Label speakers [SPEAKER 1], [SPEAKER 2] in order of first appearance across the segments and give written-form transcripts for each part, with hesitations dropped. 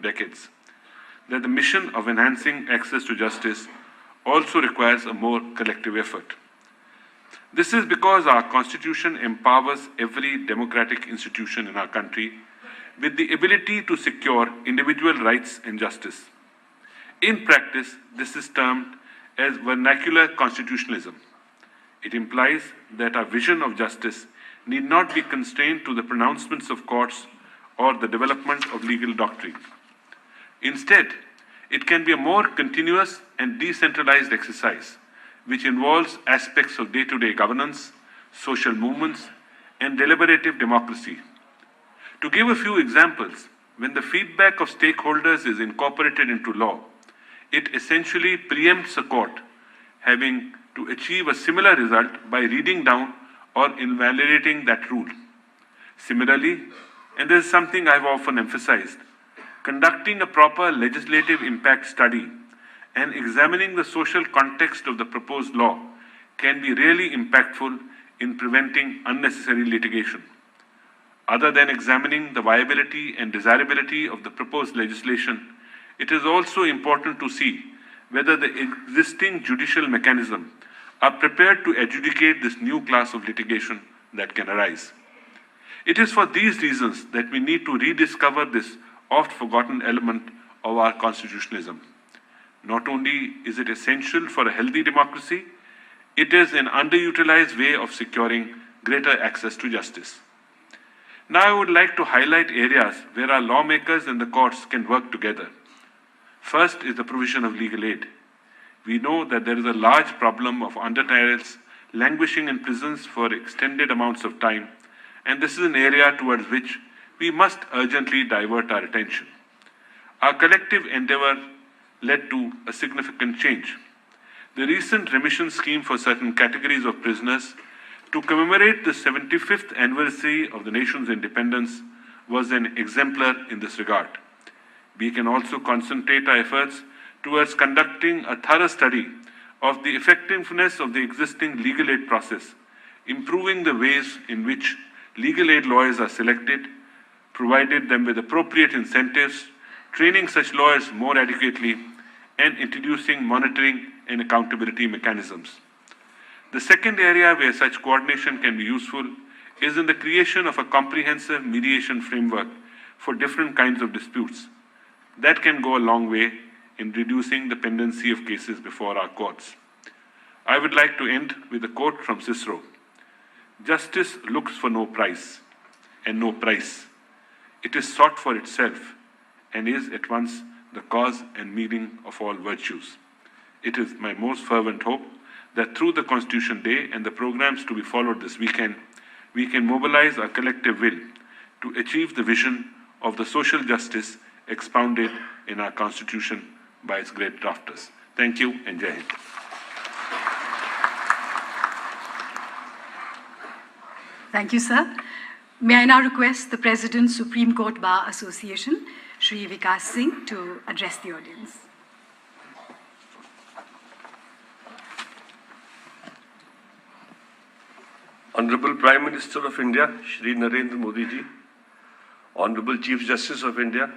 [SPEAKER 1] decades, that the mission of enhancing access to justice also requires a more collective effort. This is because our Constitution empowers every democratic institution in our country with the ability to secure individual rights and justice. In practice, this is termed as vernacular constitutionalism. It implies that our vision of justice need not be constrained to the pronouncements of courts or the development of legal doctrine. Instead, it can be a more continuous and decentralized exercise, which involves aspects of day-to-day governance, social movements, and deliberative democracy. To give a few examples, when the feedback of stakeholders is incorporated into law, it essentially preempts a court having to achieve a similar result by reading down or invalidating that rule. Similarly, and this is something I've often emphasized, conducting a proper legislative impact study and examining the social context of the proposed law can be really impactful in preventing unnecessary litigation. Other than examining the viability and desirability of the proposed legislation, it is also important to see whether the existing judicial mechanisms are prepared to adjudicate this new class of litigation that can arise. It is for these reasons that we need to rediscover this oft-forgotten element of our constitutionalism. Not only is it essential for a healthy democracy, it is an underutilized way of securing greater access to justice. Now I would like to highlight areas where our lawmakers and the courts can work together. First is the provision of legal aid. We know that there is a large problem of under-trials languishing in prisons for extended amounts of time, and this is an area towards which we must urgently divert our attention. Our collective endeavor led to a significant change. The recent remission scheme for certain categories of prisoners to commemorate the 75th anniversary of the nation's independence was an exemplar in this regard. We can also concentrate our efforts towards conducting a thorough study of the effectiveness of the existing legal aid process, improving the ways in which legal aid lawyers are selected, provided them with appropriate incentives, training such lawyers more adequately, and introducing monitoring and accountability mechanisms. The second area where such coordination can be useful is in the creation of a comprehensive mediation framework for different kinds of disputes. That can go a long way in reducing the pendency of cases before our courts. I would like to end with a quote from Cicero. Justice looks for no price and no price. It is sought for itself and is at once the cause and meaning of all virtues. It is my most fervent hope that through the Constitution Day and the programs to be followed this weekend, we can mobilize our collective will to achieve the vision of the social justice expounded in our Constitution by its great drafters. Thank you and Jai Hind.
[SPEAKER 2] Thank you, sir. May I now request the President, Supreme Court Bar Association, Shri Vikas Singh, to address the audience.
[SPEAKER 3] Honorable Prime Minister of India, Shri Narendra Modi ji, Honorable Chief Justice of India,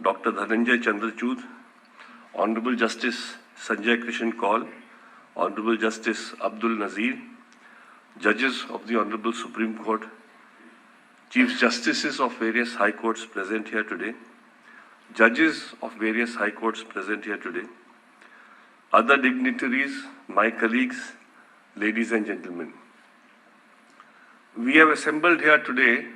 [SPEAKER 3] Dr. Dhananjay Chandrachud, Honorable Justice Sanjay Krishan Kaul, Honorable Justice Abdul Nazir, Judges of the Honorable Supreme Court, Chief Justices of various High Courts present here today, Judges of various High Courts present here today, other dignitaries, my colleagues, ladies and gentlemen. We have assembled here today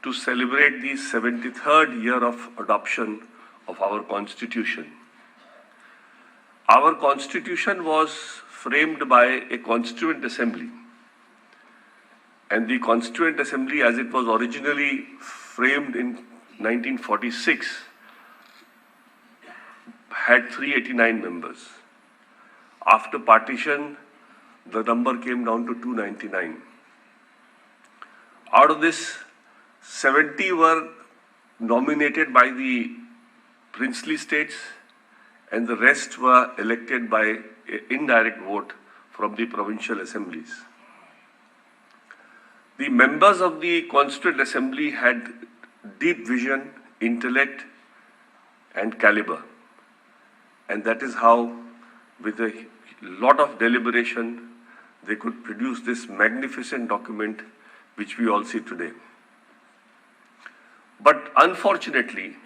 [SPEAKER 3] to celebrate the 73rd year of adoption of our Constitution. Our Constitution was framed by a Constituent Assembly, and the Constituent Assembly, as it was originally framed in 1946, had 389 members. After partition, the number came down to 299. Out of this, 70 were nominated by the princely states, and the rest were elected by an indirect vote from the provincial assemblies. The members of the Constituent Assembly had deep vision, intellect, and caliber. And that is how, with a lot of deliberation, they could produce this magnificent document which we all see today. But unfortunately,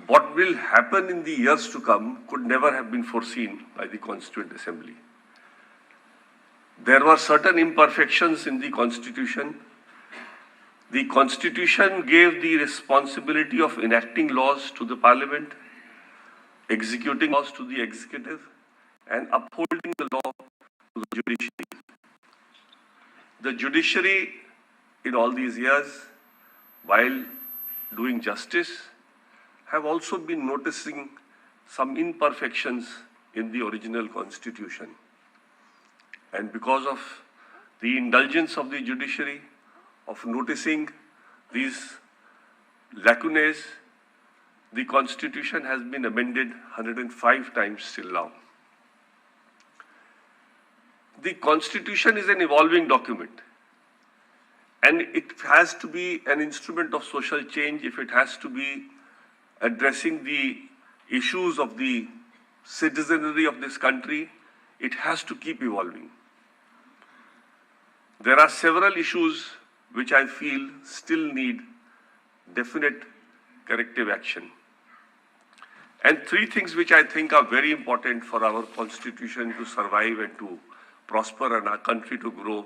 [SPEAKER 3] what will happen in the years to come could never have been foreseen by the Constituent Assembly. There were certain imperfections in the Constitution. The Constitution gave the responsibility of enacting laws to the Parliament, executing laws to the Executive, and upholding the law to the Judiciary. The Judiciary, in all these years, while doing justice, have also been noticing some imperfections in the original Constitution. And because of the indulgence of the judiciary, of noticing these lacunae, the Constitution has been amended 105 times till now. The Constitution is an evolving document, and it has to be an instrument of social change if it has to be addressing the issues of the citizenry of this country. It has to keep evolving. There are several issues which I feel still need definite corrective action. And three things which I think are very important for our Constitution to survive and to prosper and our country to grow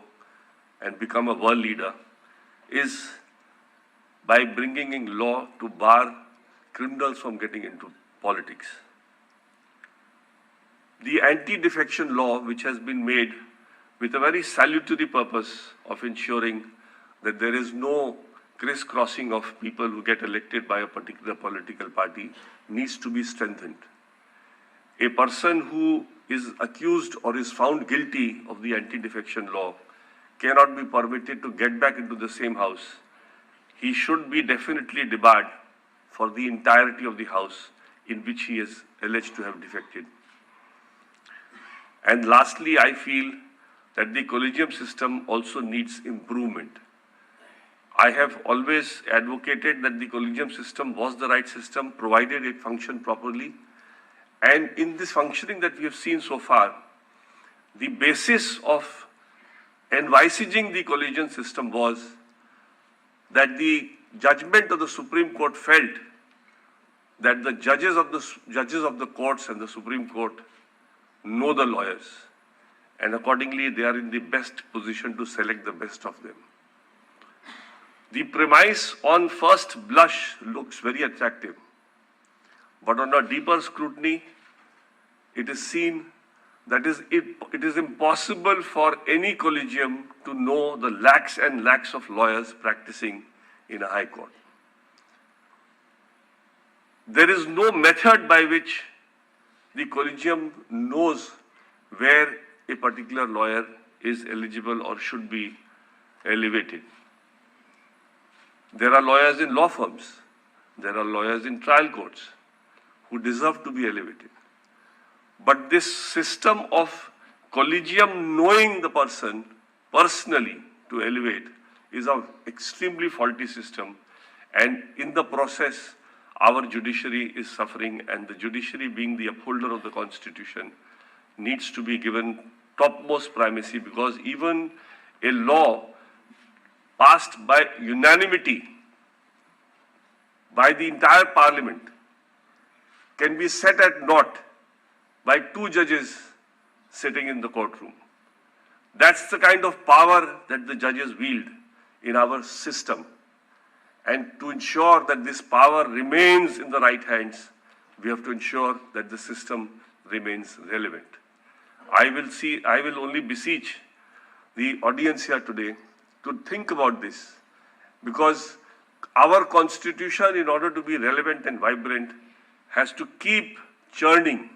[SPEAKER 3] and become a world leader is by bringing in law to bar criminals from getting into politics. The anti-defection law, which has been made with a very salutary purpose of ensuring that there is no crisscrossing of people who get elected by a particular political party, needs to be strengthened. A person who is accused or is found guilty of the anti-defection law cannot be permitted to get back into the same house. He should be definitely debarred for the entirety of the house in which he is alleged to have defected. And lastly, I feel that the collegium system also needs improvement. I have always advocated that the collegium system was the right system, provided it functioned properly. And in this functioning that we have seen so far, the basis of envisaging the collegium system was that the judgment of the Supreme Court felt that the judges of the courts and the Supreme Court know the lawyers, and accordingly they are in the best position to select the best of them. The premise on first blush looks very attractive, but on a deeper scrutiny, it is seen that it is impossible for any collegium to know the lakhs and lakhs of lawyers practicing in a high court. There is no method by which the collegium knows where a particular lawyer is eligible or should be elevated. There are lawyers in law firms, there are lawyers in trial courts who deserve to be elevated. But this system of collegium knowing the person personally to elevate is an extremely faulty system, and in the process, our judiciary is suffering, and the judiciary, being the upholder of the Constitution, needs to be given topmost primacy, because even a law passed by unanimity by the entire Parliament can be set at naught by two judges sitting in the courtroom. That's the kind of power that the judges wield in our system. And to ensure that this power remains in the right hands, we have to ensure that the system remains relevant. I will only beseech the audience here today to think about this, because our Constitution, in order to be relevant and vibrant, has to keep churning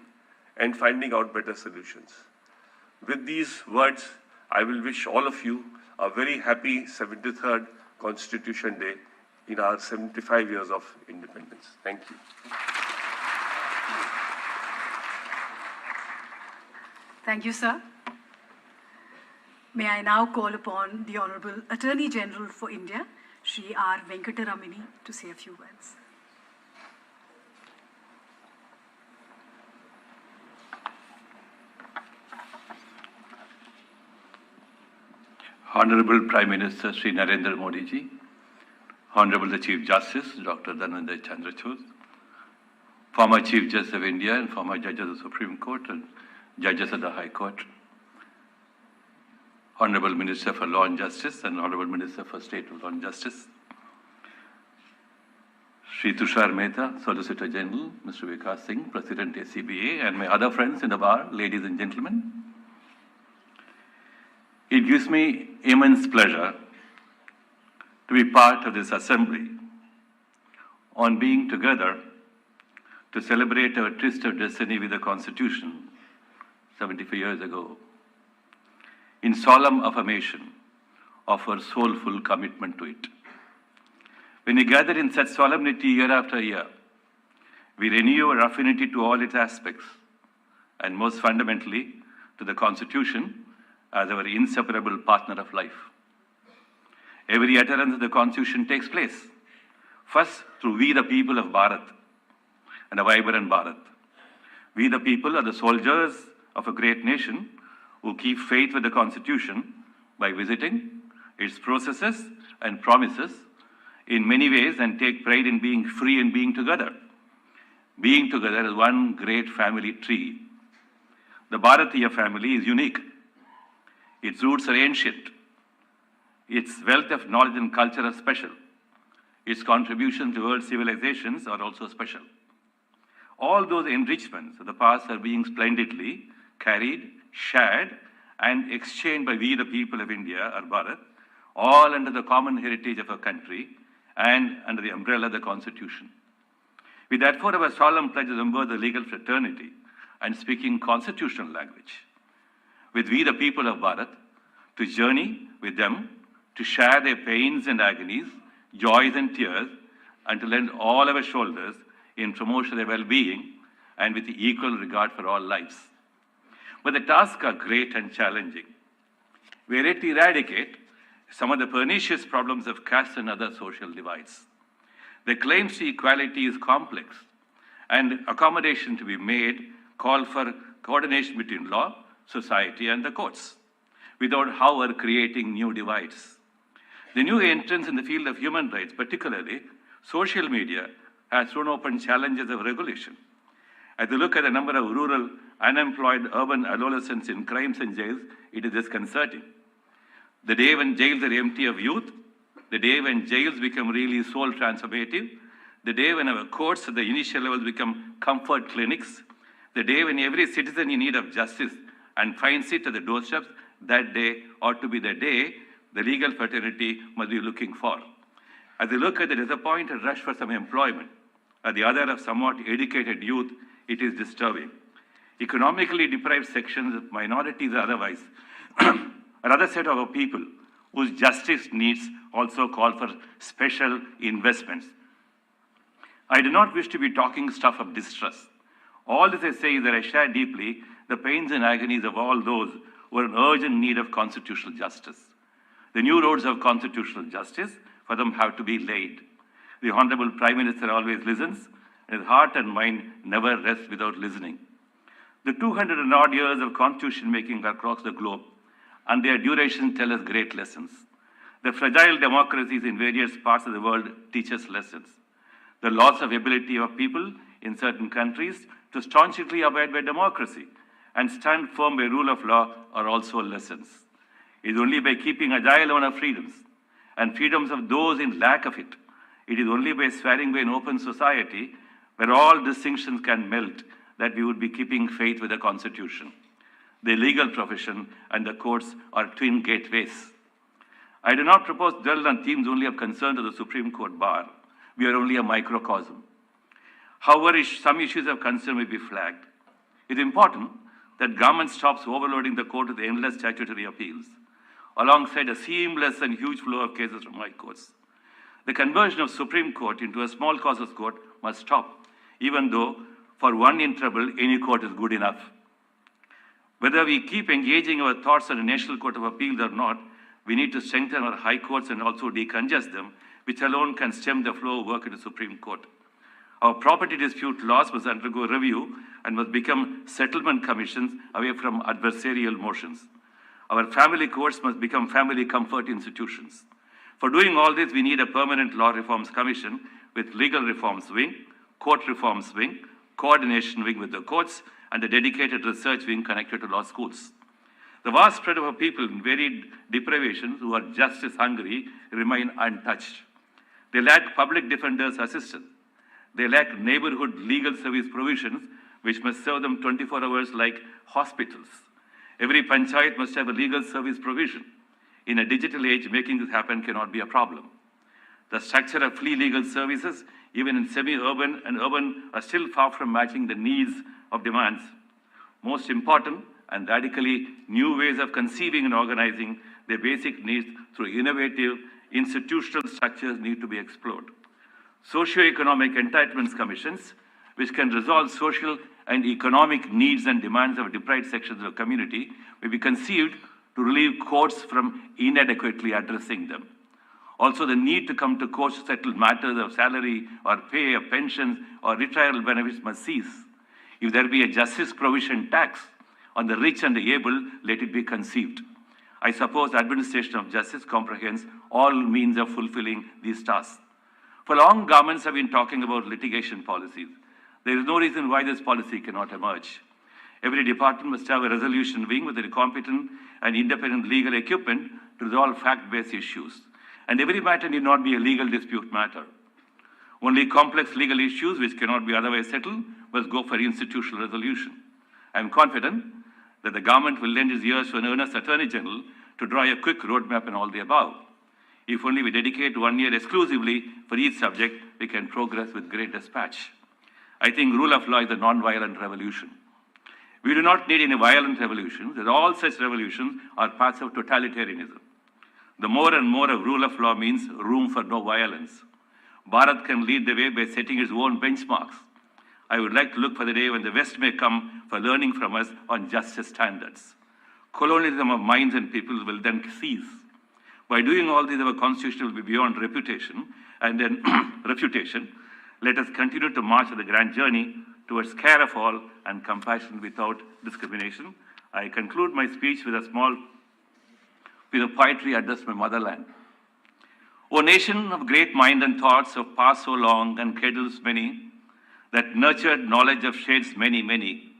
[SPEAKER 3] and finding out better solutions. With these words, I will wish all of you a very happy 73rd Constitution Day in our 75 years of independence. Thank you.
[SPEAKER 2] Thank you, sir. May I now call upon the Honorable Attorney General for India, Shri R. Venkataramani, to say a few words.
[SPEAKER 4] Honorable Prime Minister Shri Narendra Modi ji, Honorable the Chief Justice Dr. Dhananjay Chandrachud, former Chief Justice of India and former judges of the Supreme Court and judges of the High Court, Honorable Minister for Law and Justice and Honorable Minister for State Law and Justice, Shri Tushar Mehta, Solicitor General, Mr. Vikas Singh, President SCBA, and my other friends in the bar, ladies and gentlemen. It gives me immense pleasure to be part of this assembly on being together to celebrate our twist of destiny with the Constitution 75 years ago, in solemn affirmation of our soulful commitment to it. When we gather in such solemnity year after year, we renew our affinity to all its aspects, and most fundamentally to the Constitution as our inseparable partner of life. Every utterance of the Constitution takes place, first through we the people of Bharat and a vibrant Bharat. We the people are the soldiers of a great nation who keep faith with the Constitution by visiting its processes and promises in many ways and take pride in being free and being together. Being together as one great family tree. The Bharatiya family is unique. Its roots are ancient. Its wealth of knowledge and culture are special. Its contributions to world civilizations are also special. All those enrichments of the past are being splendidly carried, shared, and exchanged by we the people of India, or Bharat, all under the common heritage of our country and under the umbrella of the Constitution. We therefore have a solemn pledge to remember the legal fraternity and speaking constitutional language with we the people of Bharat, to journey with them, to share their pains and agonies, joys and tears, and to lend all our shoulders in promotion of their well-being and with equal regard for all lives. But the tasks are great and challenging. We are yet to eradicate some of the pernicious problems of caste and other social divides. The claims to equality is complex, and accommodation to be made call for coordination between law, society, and the courts, without, however, creating new divides. The new entrance in the field of human rights, particularly social media, has thrown open challenges of regulation. As we look at the number of rural, unemployed, urban adolescents in crimes and jails, it is disconcerting. The day when jails are empty of youth, the day when jails become really soul transformative, the day when our courts at the initial levels become comfort clinics, the day when every citizen in need of justice and finds it at the doorsteps, that day ought to be the day the legal fraternity must be looking for. As we look at the disappointed rush for some employment, at the other of somewhat educated youth, it is disturbing. Economically deprived sections of minorities or otherwise, another set of our people whose justice needs also call for special investments. I do not wish to be talking stuff of distress. All this I say is that I share deeply the pains and agonies of all those who are in urgent need of constitutional justice. The new roads of constitutional justice for them have to be laid. The Honorable Prime Minister always listens, and his heart and mind never rest without listening. The 200 and odd years of constitution making across the globe and their duration tell us great lessons. The fragile democracies in various parts of the world teach us lessons. The loss of ability of people in certain countries to staunchly abide by democracy and stand firm by rule of law are also lessons. It is only by keeping agile on our freedoms and freedoms of those in lack of it. It is only by swearing by an open society where all distinctions can melt that we would be keeping faith with the Constitution. The legal profession and the courts are twin gateways. I do not propose to dwell on themes only of concern to the Supreme Court bar. We are only a microcosm. However, some issues of concern may be flagged. It is important that government stops overloading the court with endless statutory appeals, alongside a seamless and huge flow of cases from high courts. The conversion of Supreme Court into a small causes court must stop, even though for one in trouble, any court is good enough. Whether we keep engaging our thoughts on a National Court of Appeals or not, we need to strengthen our high courts and also decongest them, which alone can stem the flow of work in the Supreme Court. Our property dispute laws must undergo review and must become settlement commissions away from adversarial motions. Our family courts must become family comfort institutions. For doing all this, we need a permanent law reforms commission with legal reforms wing, court reforms wing, coordination wing with the courts, and a dedicated research wing connected to law schools. The vast spread of our people in varied deprivations who are justice hungry remain untouched. They lack public defenders' assistance. They lack neighborhood legal service provisions which must serve them 24 hours like hospitals. Every panchayat must have a legal service provision. In a digital age, making this happen cannot be a problem. The structure of free legal services, even in semi-urban and urban, are still far from matching the needs of demands. Most important and radically new ways of conceiving and organizing their basic needs through innovative institutional structures need to be explored. Socio-economic entitlements commissions, which can resolve social and economic needs and demands of deprived sections of the community, may be conceived to relieve courts from inadequately addressing them. Also, the need to come to courts to settle matters of salary or pay or pensions or retrial benefits must cease. If there be a justice provision tax on the rich and the able, let it be conceived. I suppose the administration of justice comprehends all means of fulfilling these tasks. For long, governments have been talking about litigation policies. There is no reason why this policy cannot emerge. Every department must have a resolution wing with a competent and independent legal equipment to resolve fact-based issues. And every matter need not be a legal dispute matter. Only complex legal issues which cannot be otherwise settled must go for institutional resolution. I am confident that the government will lend its ears to an earnest Attorney General to draw a quick roadmap and all the above. If only we dedicate 1 year exclusively for each subject, we can progress with great dispatch. I think rule of law is a non-violent revolution. We do not need any violent revolutions, as all such revolutions are paths of totalitarianism. The more and more of rule of law means room for no violence. Bharat can lead the way by setting its own benchmarks. I would like to look for the day when the West may come for learning from us on justice standards. Colonialism of minds and peoples will then cease. By doing all this, our constitution will be beyond reputation and then refutation. Let us continue to march on the grand journey towards care of all and compassion without discrimination. I conclude my speech with a poetry addressed to my motherland. O nation of great mind and thoughts of past so long and cradles many, that nurtured knowledge of shades many, many.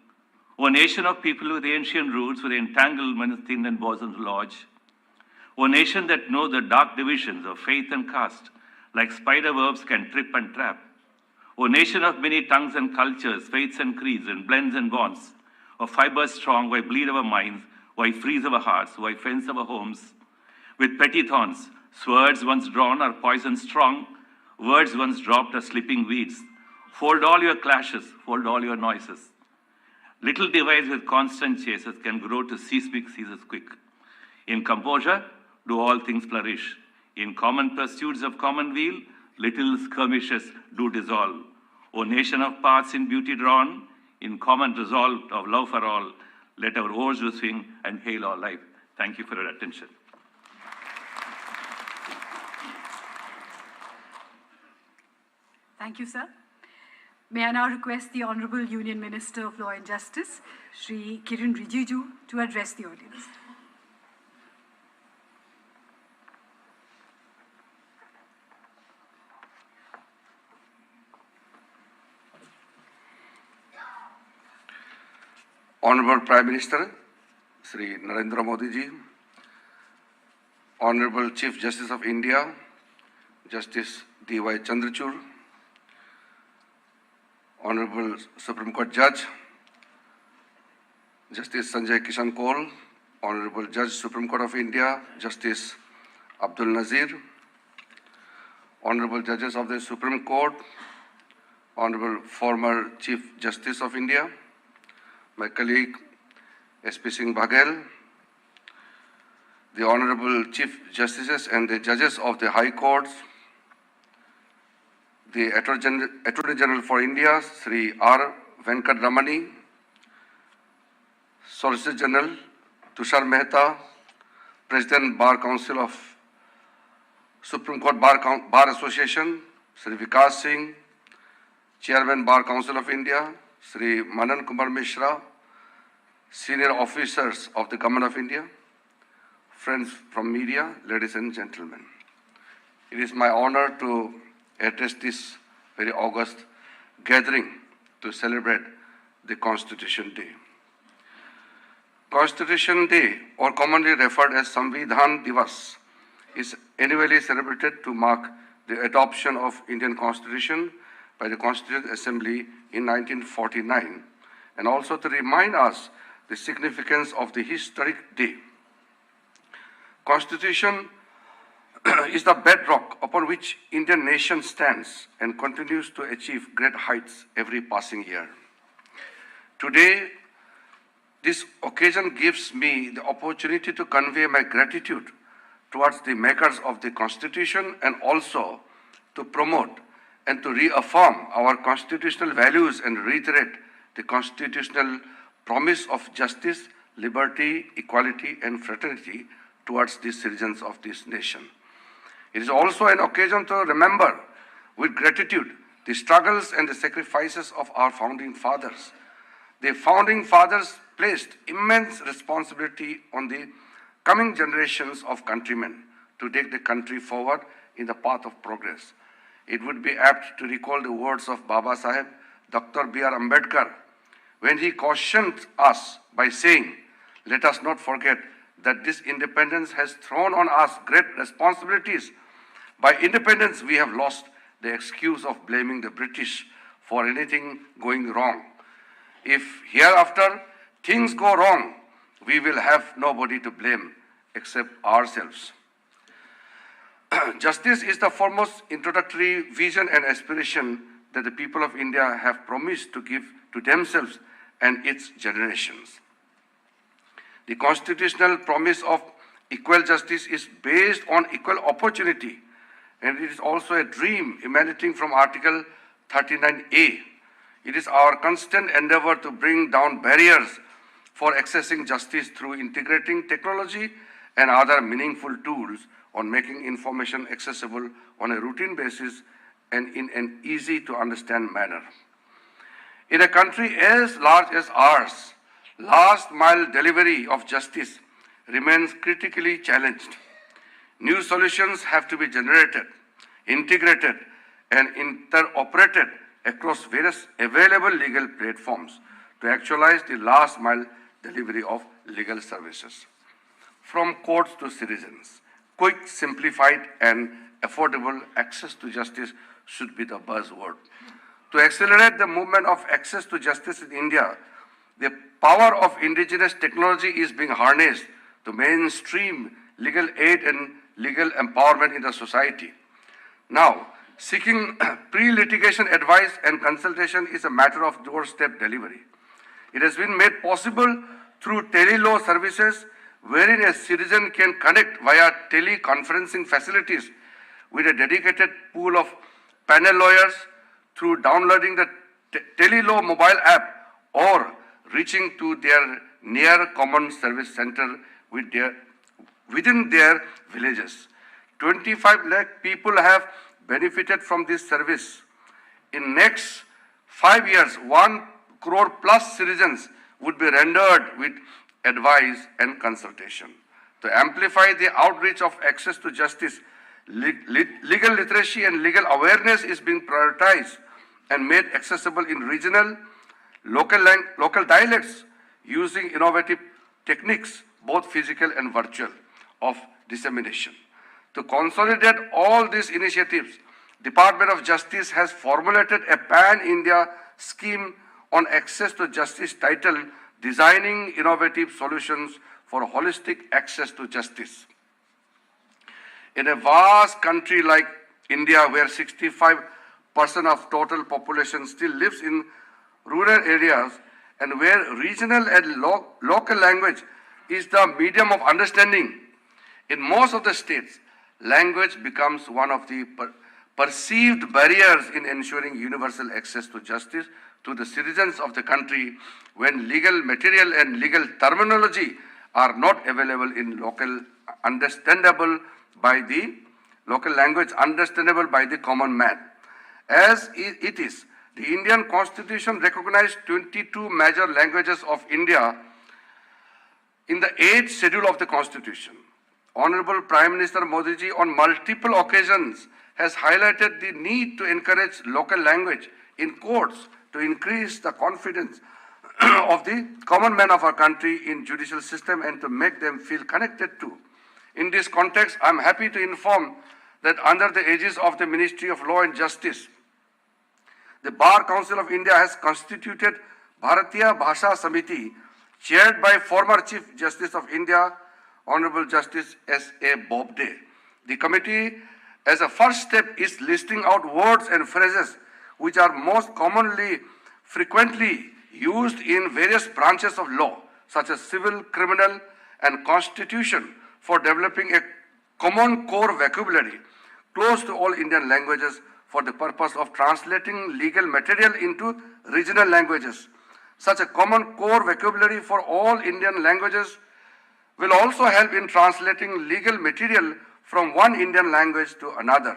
[SPEAKER 4] O nation of people with ancient roots, with entanglements thin and bosoms lodge. O nation that know the dark divisions of faith and caste, like spider webs can trip and trap. O nation of many tongues and cultures, faiths and creeds, and blends and bonds, of fibers strong, why bleed our minds, why freeze our hearts, why fence our homes. With petty thorns, swords once drawn are poison strong, words once dropped are slipping weeds. Fold all your clashes, fold all your noises. Little device with constant chases can grow to seismic seasons quick. In composure, do all things flourish. In common pursuits of common weal, little skirmishes do dissolve. O nation of paths in beauty drawn, in common resolve of love for all, let our oars do swing and hail our life. Thank you for your attention.
[SPEAKER 2] Thank you, sir. May I now request the Honorable Union Minister of Law and Justice, Shri Kiren Rijiju, to address the audience.
[SPEAKER 5] Honorable Prime Minister, Shri Narendra Modi ji, Honorable Chief Justice of India, Justice D.Y. Chandrachud, Honorable Supreme Court Judge, Justice Sanjay Kishan Kaul, Honorable Judge Supreme Court of India, Justice Abdul Nazir, Honorable Judges of the Supreme Court, Honorable former Chief Justice of India, my colleague S.P. Singh Baghel, the Honorable Chief Justices and the Judges of the High Courts, the Attorney General for India, Sri R. Venkat Ramani, Solicitor General Tushar Mehta, President Bar Council of Supreme Court Bar Association, Sri Vikas Singh, Chairman Bar Council of India, Sri Manan Kumar Mishra, senior officers of the Government of India, friends from media, ladies and gentlemen. It is my honor to address this very august gathering to celebrate the Constitution Day. Constitution Day, or commonly referred as Samvidhan Divas, is annually celebrated to mark the adoption of Indian Constitution by the Constituent Assembly in 1949, and also to remind us the significance of the historic day. Constitution is the bedrock upon which Indian nation stands and continues to achieve great heights every passing year. Today, this occasion gives me the opportunity to convey my gratitude towards the makers of the Constitution and also to promote and to reaffirm our constitutional values and reiterate the constitutional promise of justice, liberty, equality, and fraternity towards the citizens of this nation. It is also an occasion to remember with gratitude the struggles and the sacrifices of our founding fathers. The founding fathers placed immense responsibility on the coming generations of countrymen to take the country forward in the path of progress. It would be apt to recall the words of Baba Saheb, Dr. B.R. Ambedkar, when he cautioned us by saying, "Let us not forget that this independence has thrown on us great responsibilities. By independence, we have lost the excuse of blaming the British for anything going wrong. If hereafter things go wrong, we will have nobody to blame except ourselves." Justice is the foremost introductory vision and aspiration that the people of India have promised to give to themselves and its generations. The constitutional promise of equal justice is based on equal opportunity, and it is also a dream emanating from Article 39A. It is our constant endeavor to bring down barriers for accessing justice through integrating technology and other meaningful tools on making information accessible on a routine basis and in an easy to understand manner. In a country as large as ours, last mile delivery of justice remains critically challenged. New solutions have to be generated, integrated, and interoperated across various available legal platforms to actualize the last mile delivery of legal services. From courts to citizens, quick, simplified, and affordable access to justice should be the buzzword. To accelerate the movement of access to justice in India, the power of indigenous technology is being harnessed to mainstream legal aid and legal empowerment in the society. Now, seeking pre-litigation advice and consultation is a matter of doorstep delivery. It has been made possible through tele-law services wherein a citizen can connect via teleconferencing facilities with a dedicated pool of panel lawyers through downloading the tele-law mobile app or reaching to their near common service center within their villages. 25 lakh people have benefited from this service. In next 5 years, 1 crore plus citizens would be rendered with advice and consultation. To amplify the outreach of access to justice, legal literacy and legal awareness is being prioritized and made accessible in regional, local dialects using innovative techniques, both physical and virtual, of dissemination. To consolidate all these initiatives, Department of Justice has formulated a pan-India scheme on access to justice titled Designing Innovative Solutions for Holistic Access to Justice. In a vast country like India, where 65% of total population still lives in rural areas and where regional and local language is the medium of understanding, in most of the states, language becomes one of the perceived barriers in ensuring universal access to justice to the citizens of the country when legal material and legal terminology are not available in local language understandable by the common man. As it is, the Indian Constitution recognized 22 major languages of India in the 8th schedule of the Constitution. Honorable Prime Minister Modi ji on multiple occasions has highlighted the need to encourage local language in courts to increase the confidence of the common man of our country in judicial system and to make them feel connected to. In this context, I am happy to inform that under the aegis of the Ministry of Law and Justice, the Bar Council of India has constituted Bharatiya Bhasha Samiti, chaired by former Chief Justice of India, Honorable Justice S.A. Bobde. The committee, as a first step, is listing out words and phrases which are most commonly, frequently used in various branches of law, such as civil, criminal, and constitution, for developing a common core vocabulary close to all Indian languages for the purpose of translating legal material into regional languages. Such a common core vocabulary for all Indian languages will also help in translating legal material from one Indian language to another.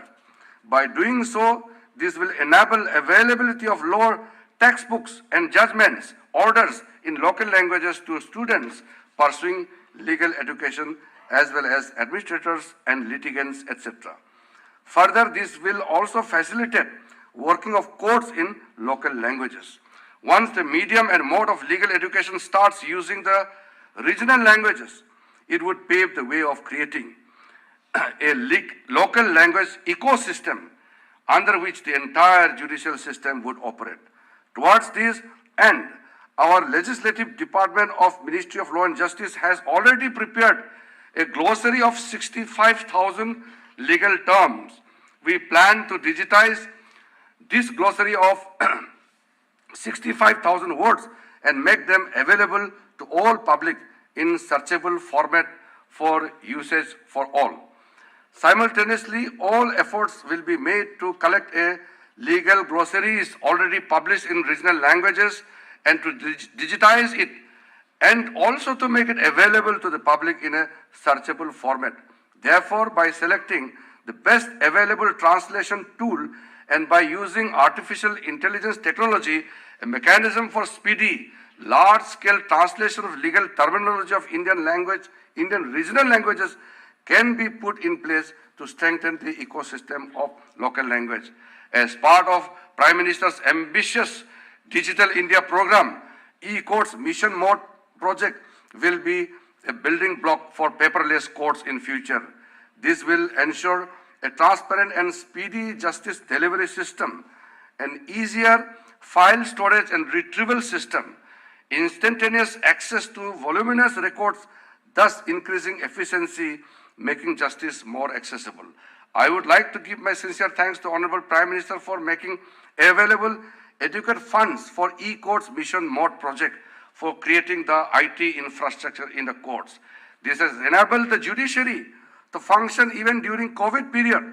[SPEAKER 5] By doing so, this will enable availability of law textbooks and judgments, orders in local languages to students pursuing legal education as well as administrators and litigants, etc. Further, this will also facilitate working of courts in local languages. Once the medium and mode of legal education starts using the regional languages, it would pave the way of creating a local language ecosystem under which the entire judicial system would operate. Towards this end, our legislative department of Ministry of Law and Justice has already prepared a glossary of 65,000 legal terms. We plan to digitize this glossary of 65,000 words and make them available to all public in searchable format for usage for all. Simultaneously, all efforts will be made to collect a legal glossaries already published in regional languages and to digitize it, and also to make it available to the public in a searchable format. Therefore, by selecting the best available translation tool and by using artificial intelligence technology, a mechanism for speedy, large-scale translation of legal terminology of Indian regional languages can be put in place to strengthen the ecosystem of local language. As part of Prime Minister's ambitious Digital India program, e-courts mission mode project will be a building block for paperless courts in future. This will ensure a transparent and speedy justice delivery system, an easier file storage and retrieval system, instantaneous access to voluminous records, thus increasing efficiency, making justice more accessible. I would like to give my sincere thanks to Honorable Prime Minister for making available adequate funds for e-courts mission mode project for creating the IT infrastructure in the courts. This has enabled the judiciary to function even during COVID period,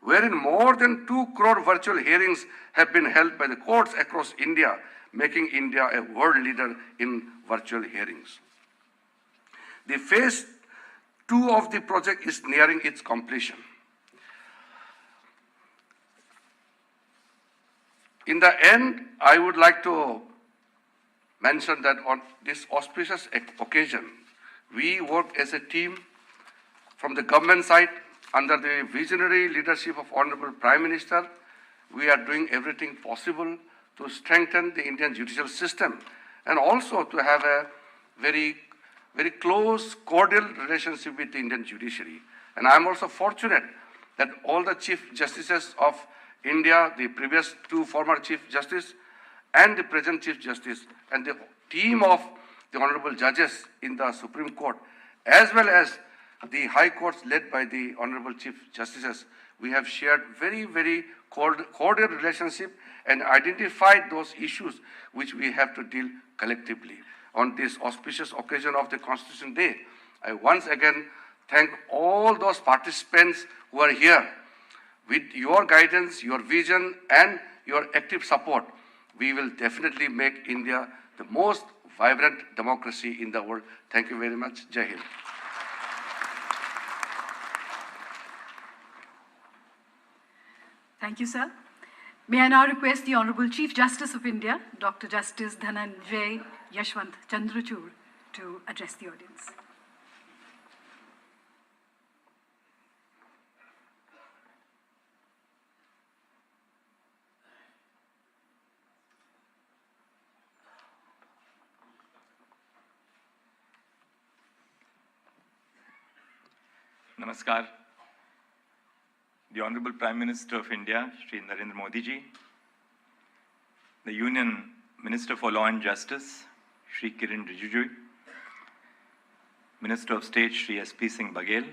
[SPEAKER 5] wherein more than 2 crore virtual hearings have been held by the courts across India, making India a world leader in virtual hearings. The phase 2 of the project is nearing its completion. In the end, I would like to mention that on this auspicious occasion, we worked as a team from the government side under the visionary leadership of Honorable Prime Minister. We are doing everything possible to strengthen the Indian judicial system and also to have a very close, cordial relationship with the Indian judiciary. And I am also fortunate that all the Chief Justices of India, the previous 2 former Chief Justice and the present Chief Justice, and the team of the Honorable Judges in the Supreme Court, as well as the High Courts led by the Honorable Chief Justices, we have shared very cordial relationship and identified those issues which we have to deal collectively. On this auspicious occasion of the Constitution Day, I once again thank all those participants who are here. With your guidance, your vision, and your active support, we will definitely make India the most vibrant democracy in the world. Thank you very much. Jai Hind.
[SPEAKER 2] Thank you, sir. May I now request the Honorable Chief Justice of India, Dr. Justice Dhananjay Yashwant Chandrachud, to address the audience.
[SPEAKER 6] Namaskar. The Honorable Prime Minister of India, Shri Narendra Modi ji, the Union Minister for Law and Justice, Shri Kiran Rijiju, Minister of State, Shri S.P. Singh Baghel,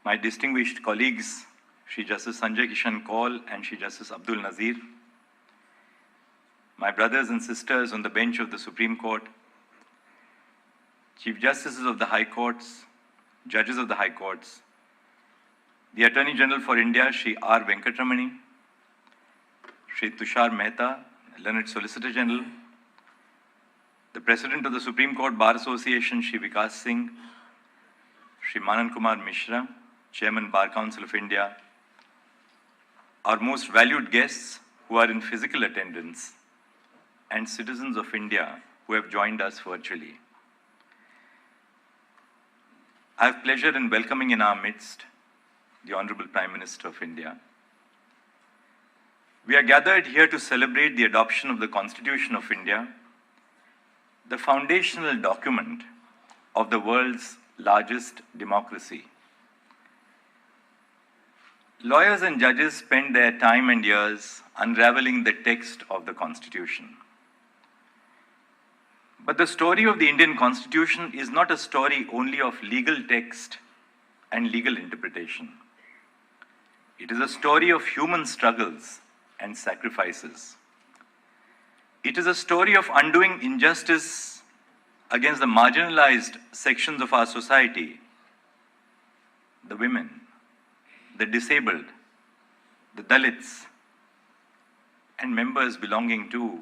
[SPEAKER 6] my distinguished colleagues, Shri Justice Sanjay Kishan Kaul and Shri Justice Abdul Nazir, my brothers and sisters on the bench of the Supreme Court, Chief Justices of the High Courts, Judges of the High Courts, the Attorney General for India, Shri R. Venkatramani, Shri Tushar Mehta, Learned Solicitor General, the President of the Supreme Court Bar Association, Shri Vikas Singh, Shri Manan Kumar Mishra, Chairman Bar Council of India, our most valued guests who are in physical attendance, and citizens of India who have joined us virtually. I have pleasure in welcoming in our midst the Honorable Prime Minister of India. We are gathered here to celebrate the adoption of the Constitution of India, the foundational document of the world's largest democracy. Lawyers and judges spend their time and years unraveling the text of the Constitution. But the story of the Indian Constitution is not a story only of legal text and legal interpretation. It is a story of human struggles and sacrifices. It is a story of undoing injustice against the marginalized sections of our society, the women, the disabled, the Dalits, and members belonging to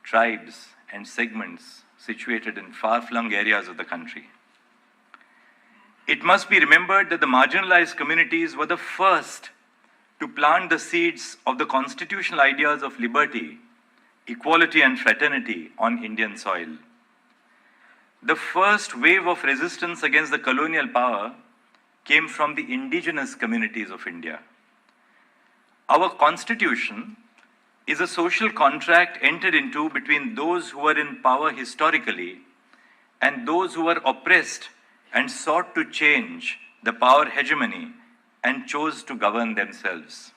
[SPEAKER 6] tribes and segments situated in far-flung areas of the country. It must be remembered that the marginalized communities were the first to plant the seeds of the constitutional ideas of liberty, equality, and fraternity on Indian soil. The first wave of resistance against the colonial power came from the indigenous communities of India. Our Constitution is a social contract entered into between those who were in power historically and those who were oppressed and sought to change the power hegemony and chose to govern themselves.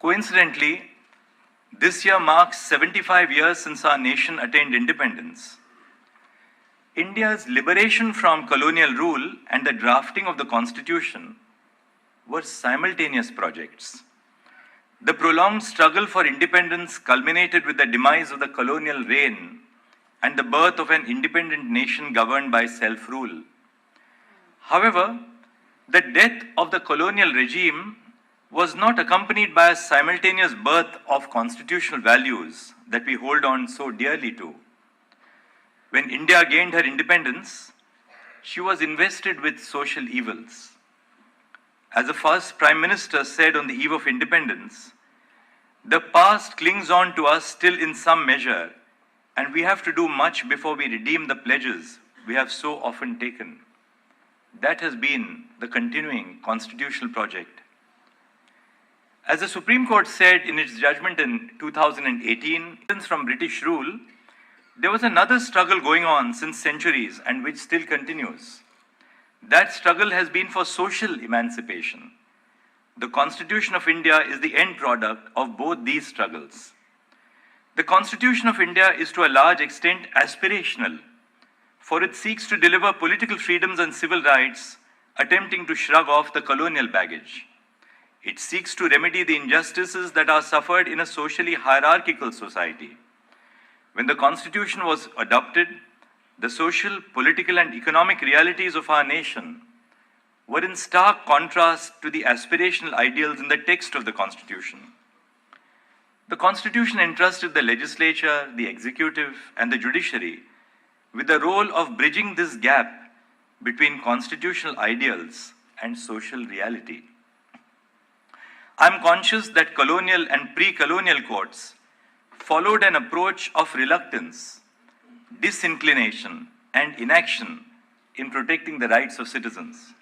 [SPEAKER 6] Coincidentally, this year marks 75 years since our nation attained independence. India's liberation from colonial rule and the drafting of the Constitution were simultaneous projects. The prolonged struggle for independence culminated with the demise of the colonial reign and the birth of an independent nation governed by self-rule. However, the death of the colonial regime was not accompanied by a simultaneous birth of constitutional values that we hold on so dearly to. When India gained her independence, she was invested with social evils. As the first Prime Minister said on the eve of independence, the past clings on to us still in some measure, and we have to do much before we redeem the pledges we have so often taken. That has been the continuing constitutional project. As the Supreme Court said in its judgment in 2018, from British rule, there was another struggle going on since centuries and which still continues. That struggle has been for social emancipation. The Constitution of India is the end product of both these struggles. The Constitution of India is to a large extent aspirational, for it seeks to deliver political freedoms and civil rights, attempting to shrug off the colonial baggage. It seeks to remedy the injustices that are suffered in a socially hierarchical society. When the Constitution was adopted, the social, political, and economic realities of our nation were in stark contrast to the aspirational ideals in the text of the Constitution. The Constitution entrusted the legislature, the executive, and the judiciary with the role of bridging this gap between constitutional ideals and social reality. I am conscious that colonial and pre-colonial courts followed an approach of reluctance, disinclination, and inaction in protecting the rights of citizens.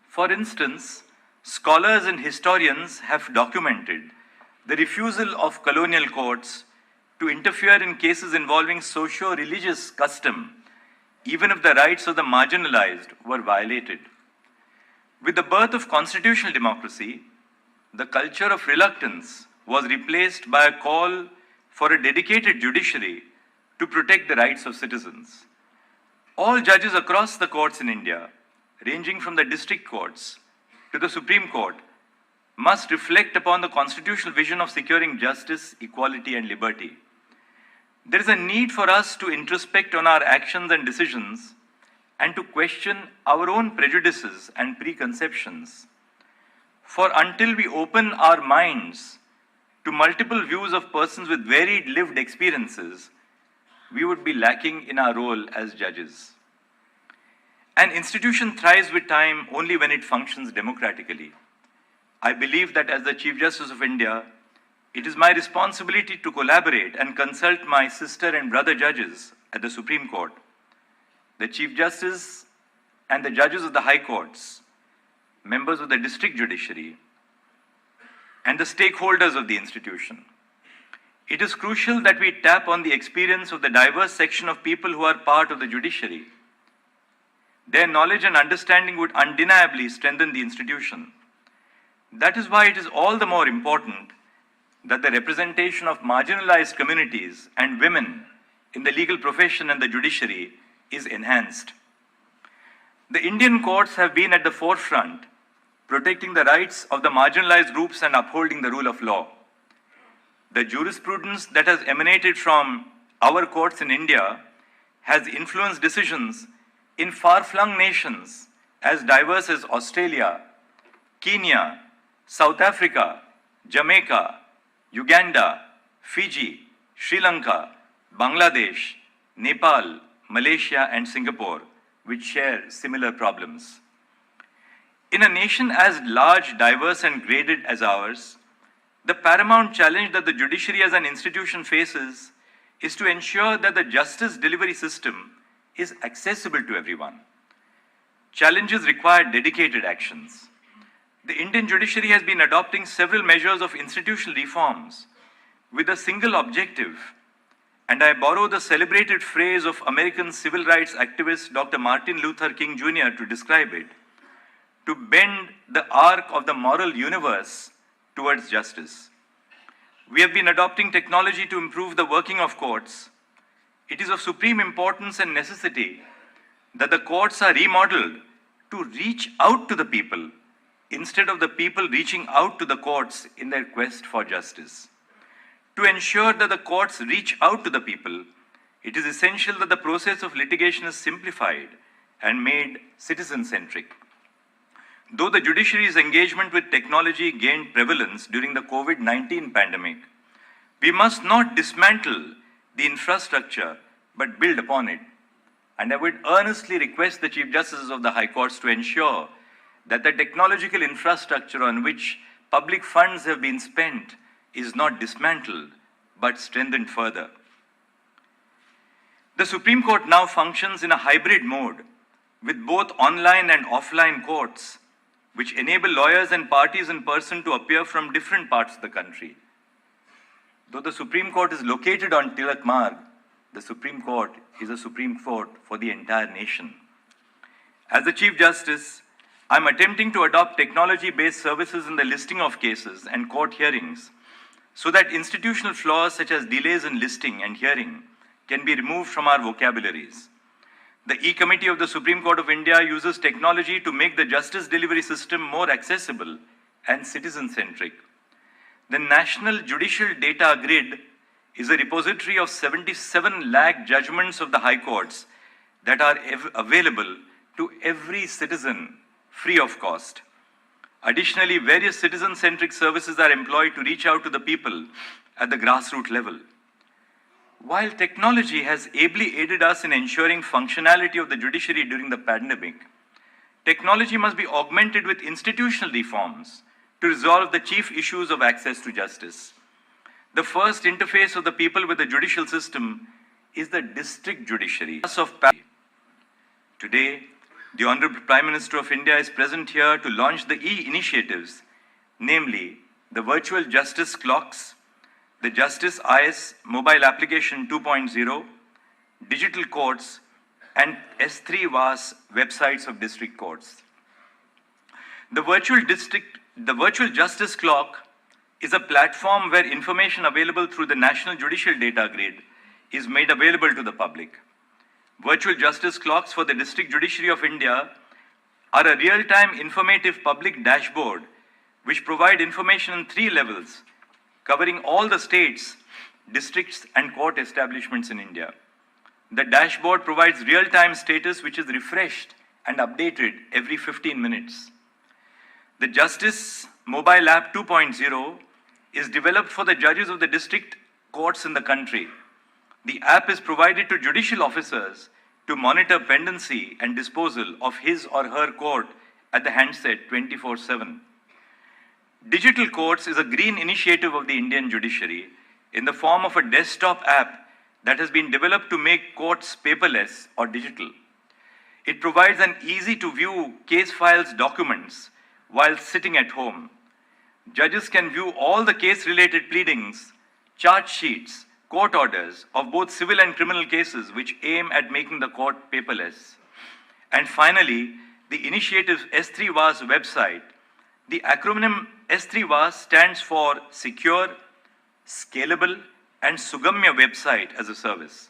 [SPEAKER 6] For instance, scholars and historians have documented the refusal of colonial courts to interfere in cases involving socio-religious custom even if the rights of the marginalized were violated. With the birth of constitutional democracy, the culture of reluctance was replaced by a call for a dedicated judiciary to protect the rights of citizens. All judges across the courts in India, ranging from the district courts to the Supreme Court, must reflect upon the constitutional vision of securing justice, equality, and liberty. There is a need for us to introspect on our actions and decisions and to question our own prejudices and preconceptions. For until we open our minds to multiple views of persons with varied lived experiences, we would be lacking in our role as judges. An institution thrives with time only when it functions democratically. I believe that as the Chief Justice of India, it is my responsibility to collaborate and consult my sister and brother judges at the Supreme Court, the Chief Justice and the judges of the High Courts, members of the District Judiciary, and the stakeholders of the institution. It is crucial that we tap on the experience of the diverse section of people who are part of the judiciary. Their knowledge and understanding would undeniably strengthen the institution. That is why it is all the more important that the representation of marginalized communities and women in the legal profession and the judiciary is enhanced. The Indian courts have been at the forefront, protecting the rights of the marginalized groups and upholding the rule of law. The jurisprudence that has emanated from our courts in India has influenced decisions in far-flung nations as diverse as Australia, Kenya, South Africa, Jamaica, Uganda, Fiji, Sri Lanka, Bangladesh, Nepal, Malaysia, and Singapore, which share similar problems. In a nation as large, diverse, and graded as ours, the paramount challenge that the judiciary as an institution faces is to ensure that the justice delivery system is accessible to everyone. Challenges require dedicated actions. The Indian judiciary has been adopting several measures of institutional reforms with a single objective, and I borrow the celebrated phrase of American civil rights activist Dr. Martin Luther King Jr. to describe it: to bend the arc of the moral universe towards justice. We have been adopting technology to improve the working of courts. It is of supreme importance and necessity that the courts are remodeled to reach out to the people instead of the people reaching out to the courts in their quest for justice. To ensure that the courts reach out to the people, it is essential that the process of litigation is simplified and made citizen-centric. Though the judiciary's engagement with technology gained prevalence during the COVID-19 pandemic, we must not dismantle the infrastructure but build upon it. And I would earnestly request the Chief Justices of the High Courts to ensure that the technological infrastructure on which public funds have been spent is not dismantled but strengthened further. The Supreme Court now functions in a hybrid mode with both online and offline courts, which enable lawyers and parties in person to appear from different parts of the country. Though the Supreme Court is located on Tilak Marg, the Supreme Court is a Supreme Court for the entire nation. As the Chief Justice, I am attempting to adopt technology-based services in the listing of cases and court hearings so that institutional flaws such as delays in listing and hearing can be removed from our vocabularies. The E-Committee of the Supreme Court of India uses technology to make the justice delivery system more accessible and citizen-centric. The National Judicial Data Grid is a repository of 77 lakh judgments of the High Courts that are available to every citizen free of cost. Additionally, various citizen-centric services are employed to reach out to the people at the grassroots level. While technology has ably aided us in ensuring functionality of the judiciary during the pandemic, technology must be augmented with institutional reforms to resolve the chief issues of access to justice. The first interface of the people with the judicial system is the district judiciary. Today, the Honorable Prime Minister of India is present here to launch the e-initiatives, namely the virtual justice clocks, the Justice IS mobile application 2.0, digital courts, and S3 VAS websites of district courts. The virtual justice clock is a platform where information available through the National Judicial Data Grid is made available to the public. Virtual justice clocks for the District Judiciary of India are a real-time informative public dashboard which provide information in 3 levels, covering all the states, districts, and court establishments in India. The dashboard provides real-time status which is refreshed and updated every 15 minutes. The Justice Mobile App 2.0 is developed for the judges of the district courts in the country. The app is provided to judicial officers to monitor pendency and disposal of his or her court at the handset 24/7. Digital Courts is a green initiative of the Indian judiciary in the form of a desktop app that has been developed to make courts paperless or digital. It provides an easy-to-view case files documents while sitting at home. Judges can view all the case-related pleadings, charge sheets, court orders of both civil and criminal cases which aim at making the court paperless. And finally, the initiative's S3 VAS website. The acronym S3 VAS stands for Secure, Scalable, and Sugamya Website as a Service.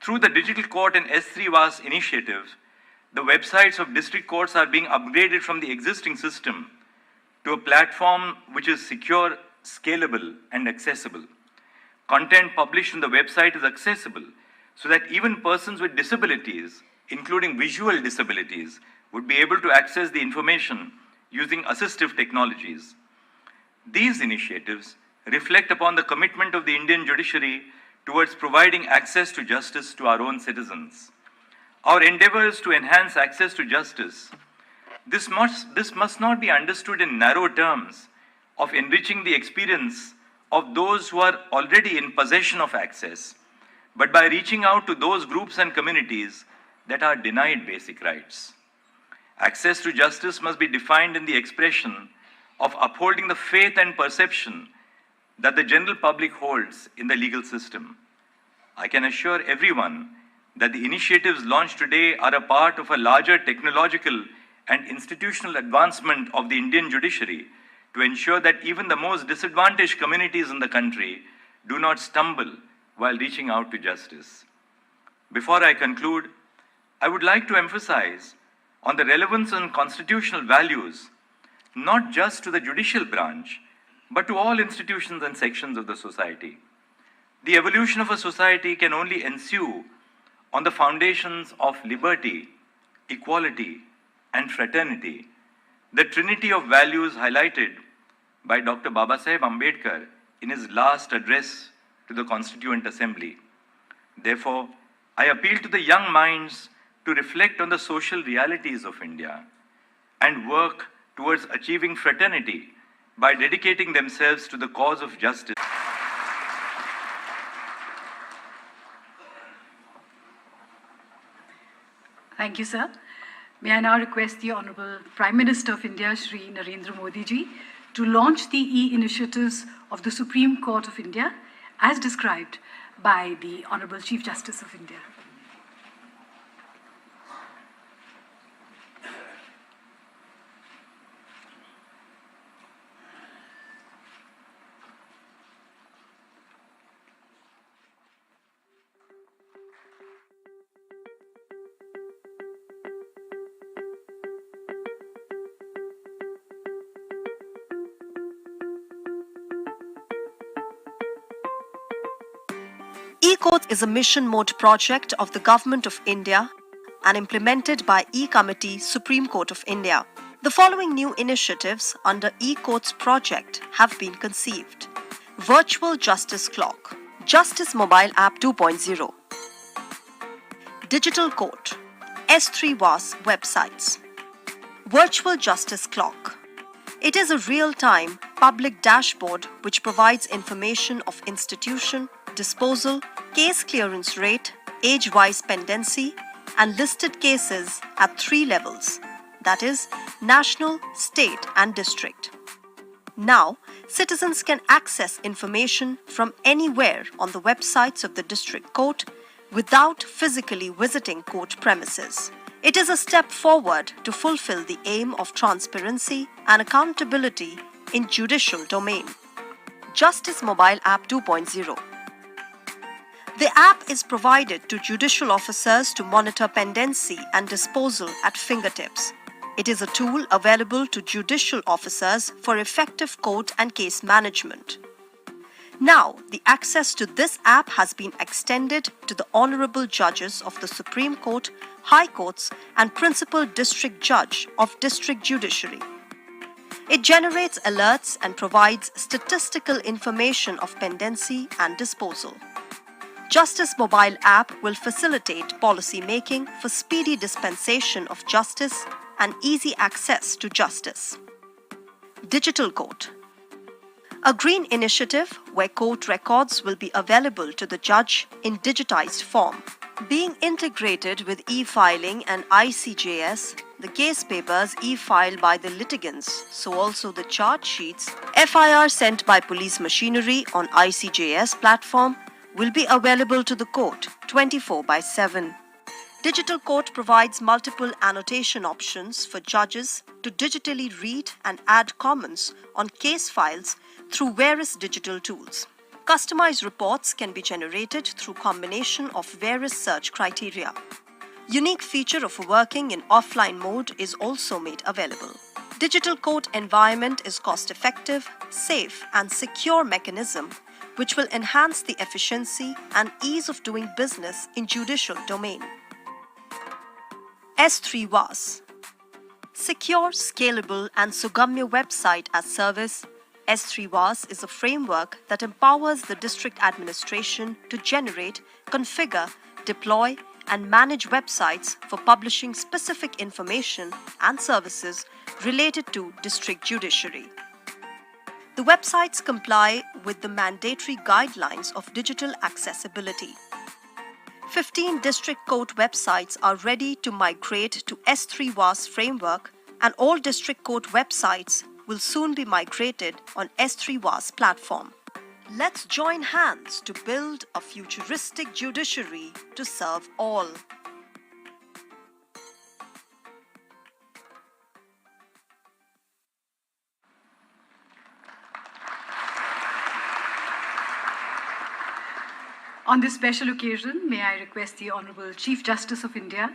[SPEAKER 6] Through the Digital Court and S3 VAS initiatives, the websites of district courts are being upgraded from the existing system to a platform which is secure, scalable, and accessible. Content published on the website is accessible so that even persons with disabilities, including visual disabilities, would be able to access the information using assistive technologies. These initiatives reflect upon the commitment of the Indian judiciary towards providing access to justice to our own citizens. Our endeavor is to enhance access to justice. This must not be understood in narrow terms of enriching the experience of those who are already in possession of access, but by reaching out to those groups and communities that are denied basic rights. Access to justice must be defined in the expression of upholding the faith and perception that the general public holds in the legal system. I can assure everyone that the initiatives launched today are a part of a larger technological and institutional advancement of the Indian judiciary to ensure that even the most disadvantaged communities in the country do not stumble while reaching out to justice. Before I conclude, I would like to emphasize on the relevance and constitutional values, not just to the judicial branch, but to all institutions and sections of the society. The evolution of a society can only ensue on the foundations of liberty, equality, and fraternity, the trinity of values highlighted by Dr. Babasaheb Ambedkar in his last address to the Constituent Assembly. Therefore, I appeal to the young minds to reflect on the social realities of India and work towards achieving fraternity by dedicating themselves to the cause of justice.
[SPEAKER 2] Thank you, sir. May I now request the Honorable Prime Minister of India, Shri Narendra Modi ji, to launch the e-initiatives of the Supreme Court of India as described by the Honorable Chief Justice of India.
[SPEAKER 7] E-Courts is a mission mode project of the Government of India and implemented by E-Committee, Supreme Court of India. The following new initiatives under E-Courts project have been conceived. Virtual Justice Clock, Justice Mobile App 2.0, Digital Court, S3 VAS websites. Virtual Justice Clock. It is a real-time public dashboard which provides information of institution, disposal, case clearance rate, age-wise pendency, and listed cases at 3 levels, that is, national, state, and district. Now, citizens can access information from anywhere on the websites of the district court without physically visiting court premises. It is a step forward to fulfill the aim of transparency and accountability in judicial domain. Justice Mobile App 2.0. The app is provided to judicial officers to monitor pendency and disposal at fingertips. It is a tool available to judicial officers for effective court and case management. Now, the access to this app has been extended to the honorable judges of the Supreme Court, High Courts, and Principal District Judge of District Judiciary. It generates alerts and provides statistical information of pendency and disposal. Justice Mobile App will facilitate policy making for speedy dispensation of justice and easy access to justice. Digital Court. A green initiative where court records will be available to the judge in digitized form. Being integrated with e-filing and ICJS, the case papers e-filed by the litigants, so also the charge sheets, FIR sent by police machinery on ICJS platform will be available to the court 24/7. Digital Court provides multiple annotation options for judges to digitally read and add comments on case files through various digital tools. Customized reports can be generated through combination of various search criteria. Unique feature of working in offline mode is also made available. Digital court environment is cost-effective, safe and secure mechanism which will enhance the efficiency and ease of doing business in judicial domain. S3 WAS. Secure, scalable and Sugamya website as service. S3 WAS is a framework that empowers the district administration to generate, configure, deploy and manage websites for publishing specific information and services related to district judiciary. The websites comply with the mandatory guidelines of digital accessibility. 15 district court websites are ready to migrate to S3 WAS framework, and all district court websites will soon be migrated on S3 WAS platform. Let's join hands to build a futuristic judiciary to serve all.
[SPEAKER 2] On this special occasion, may I request the Honorable Chief Justice of India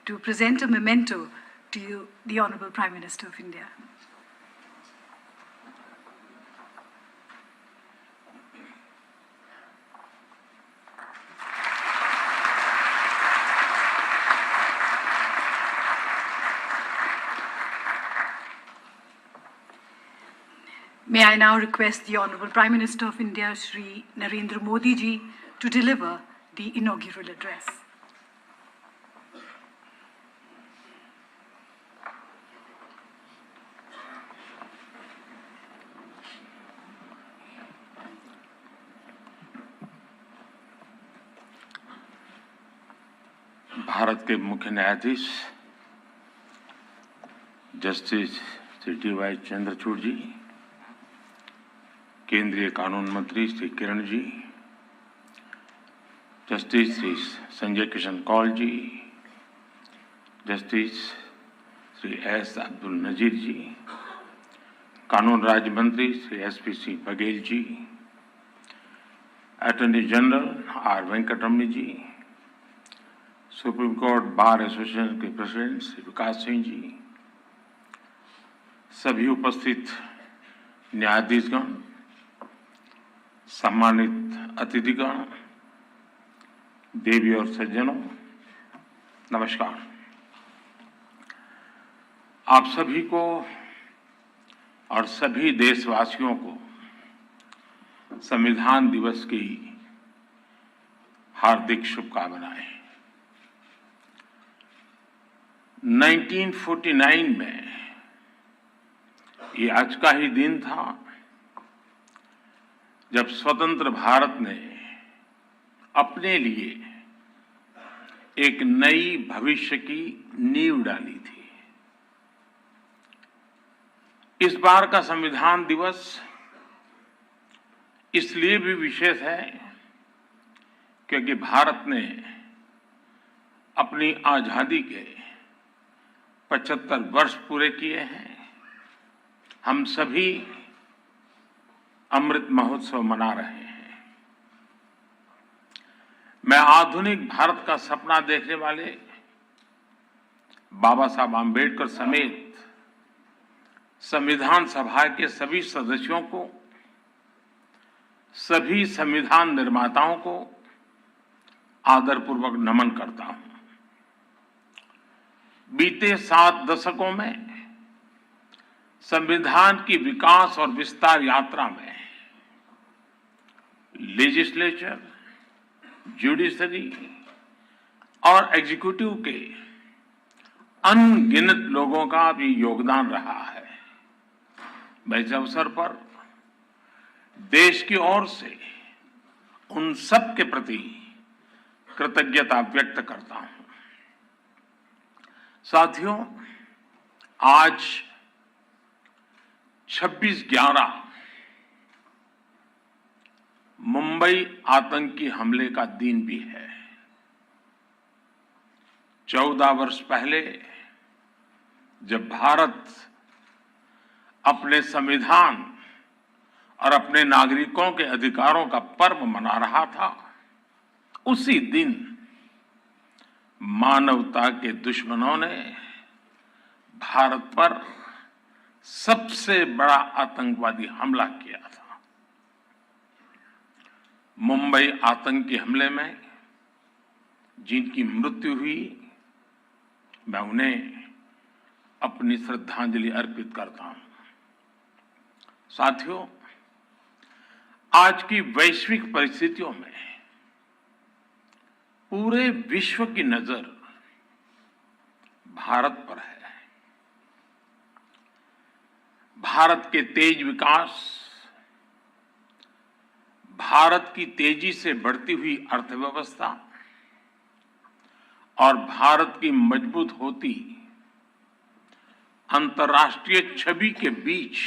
[SPEAKER 2] to present a memento to you, the Honorable Prime Minister of India. May I now request the Honorable Prime Minister of India, Shri Narendra Modi ji, to deliver the inaugural address.
[SPEAKER 1] Bharat के मुख्य न्यायाधीश justice Shri D.Y.. Chandrachud जी, केंद्रीय कानून मंत्री Shri Kiran ji, justice Shri Sanjay Kishan Kaul जी, justice Shri S. Abdul Nazeer जी, कानून राज्य मंत्री Shri SP. Singh Baghel ji, attorney general R. Venkataramani जी, supreme court bar association के प्रेसिडेंट श्री विकास सिंह जी, सभी उपस्थित न्यायाधीशगण, सम्मानित अतिथिगण, देवी और सज्जनों, नमस्कार। आप सभी को और सभी देशवासियों को संविधान दिवस की हार्दिक शुभकामनाएं। 1949 में ये आज का ही दिन था जब स्वतंत्र भारत ने अपने लिए एक नई भविष्य की नींव डाली थी। इस बार का संविधान दिवस इसलिए भी विशेष है क्योंकि भारत ने
[SPEAKER 8] अपनी आजादी के 75 वर्ष पूरे किए हैं। हम सभी अमृत महोत्सव मना रहे हैं। मैं आधुनिक भारत का सपना देखने वाले बाबा साहब आम्बेडकर समेत संविधान सभा के सभी सदस्यों को, सभी संविधान निर्माताओं को आदरपूर्वक नमन करता हूं। बीते 7 दशकों में संविधान की विकास और विस्तार यात्रा में लेजिस्लेचर, जुडिशरी और एग्जीक्यूटिव के अनगिनत लोगों का भी योगदान रहा है। मैं इस अवसर पर देश की ओर से उन सब के प्रति कृतज्ञता व्यक्त करता हूं। साथियों, आज 26/11 मुंबई आतंकी हमले का दिन भी है। 14 वर्ष पहले जब भारत अपने संविधान और अपने नागरिकों के अधिकारों का पर्व मना रहा था, उसी दिन मानवता के दुश्मनों ने भारत पर सबसे बड़ा आतंकवादी हमला किया था। मुंबई आतंकी हमले में जिनकी मृत्यु हुई, मैं उन्हें अपनी श्रद्धांजलि अर्पित करता हूं। साथियों, आज की वैश्विक परिस्थितियों में पूरे विश्व की नजर भारत पर है। भारत के तेज विकास, भारत की तेजी से बढ़ती हुई अर्थव्यवस्था और भारत की मजबूत होती अंतर्राष्ट्रीय छवि के बीच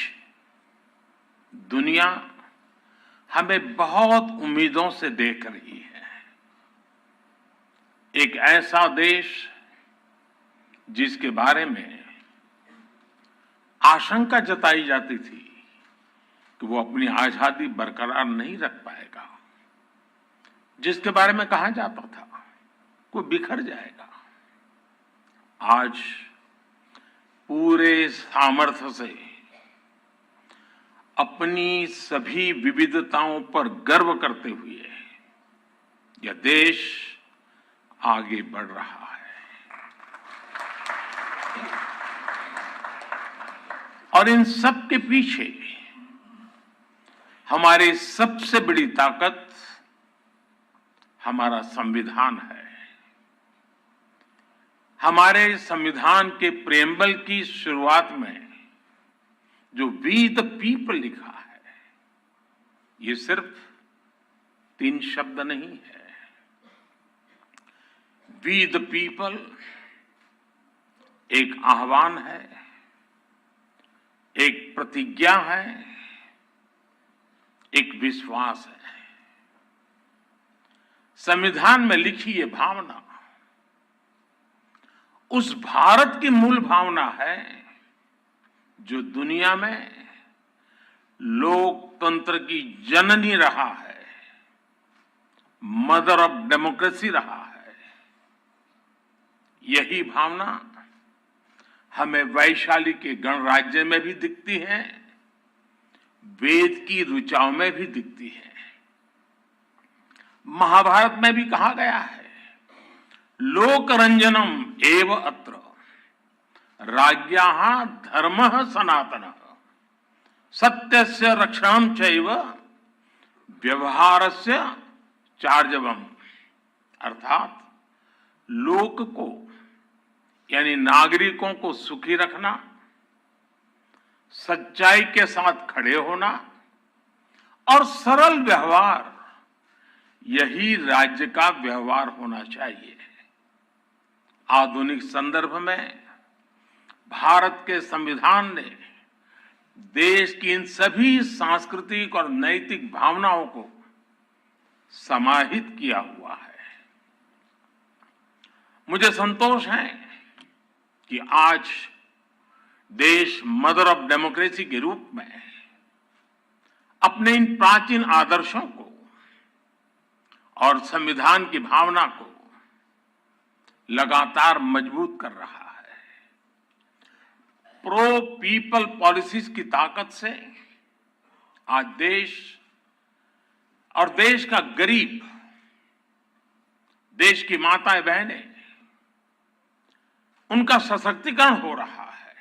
[SPEAKER 8] दुनिया हमें बहुत उम्मीदों से देख रही है। एक ऐसा देश जिसके बारे में आशंका जताई जाती थी कि वो अपनी आजादी बरकरार नहीं रख पाएगा, जिसके बारे में कहा जाता था वो बिखर जाएगा, आज पूरे सामर्थ्य से अपनी सभी विविधताओं पर गर्व करते हुए यह देश आगे बढ़ रहा है। और इन सब के पीछे हमारी सबसे बड़ी ताकत हमारा संविधान है। हमारे संविधान के प्रेम्बल की शुरुआत में जो वी द पीपल लिखा है, ये सिर्फ 3 शब्द नहीं है। वी द पीपल एक आह्वान है, एक प्रतिज्ञा है, एक विश्वास है। संविधान में लिखी ये भावना उस भारत की मूल भावना है जो दुनिया में लोकतंत्र की जननी रहा है, मदर ऑफ डेमोक्रेसी रहा है। यही भावना हमें वैशाली के गणराज्य में भी दिखती है, वेद की ऋचाओं में भी दिखती है। महाभारत में भी कहा गया है, लोकरंजनम एव अत्र राज्ञाः धर्मः सनातनः सत्यस्य रक्षणं चैव व्यवहारस्य चार्जवम्। अर्थात लोक को यानी नागरिकों को सुखी रखना, सच्चाई के साथ खड़े होना और सरल व्यवहार, यही राज्य का व्यवहार होना चाहिए। आधुनिक संदर्भ में भारत के संविधान ने देश की इन सभी सांस्कृतिक और नैतिक भावनाओं को समाहित किया हुआ है। मुझे संतोष है कि आज देश मदर ऑफ डेमोक्रेसी के रूप में अपने इन प्राचीन आदर्शों को और संविधान की भावना को लगातार मजबूत कर रहा है। प्रो पीपल पॉलिसीज की ताकत से आज देश और देश का गरीब, देश की माताएं बहनें, उनका सशक्तिकरण हो रहा है।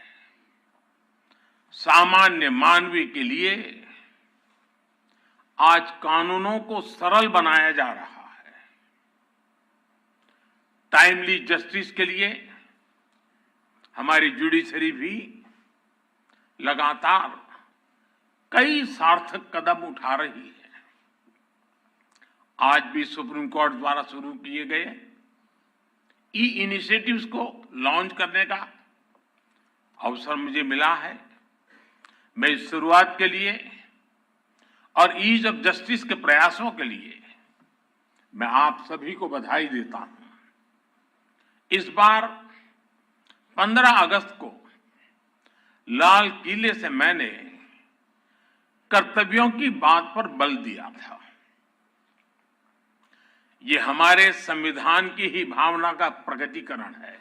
[SPEAKER 8] सामान्य मानवीय के लिए आज कानूनों को सरल बनाया जा रहा है। टाइमली जस्टिस के लिए हमारी जुडिशरी भी लगातार कई सार्थक कदम उठा रही है। आज भी सुप्रीम कोर्ट द्वारा शुरू किए गए ई इनिशिएटिव्स को लॉन्च करने का अवसर मुझे मिला है। मैं इस शुरुआत के लिए और ईज ऑफ जस्टिस के प्रयासों के लिए मैं आप सभी को बधाई देता हूं। इस बार 15 अगस्त को लाल किले से मैंने कर्तव्यों की बात पर बल दिया था। ये हमारे संविधान की ही भावना का प्रकटीकरण है।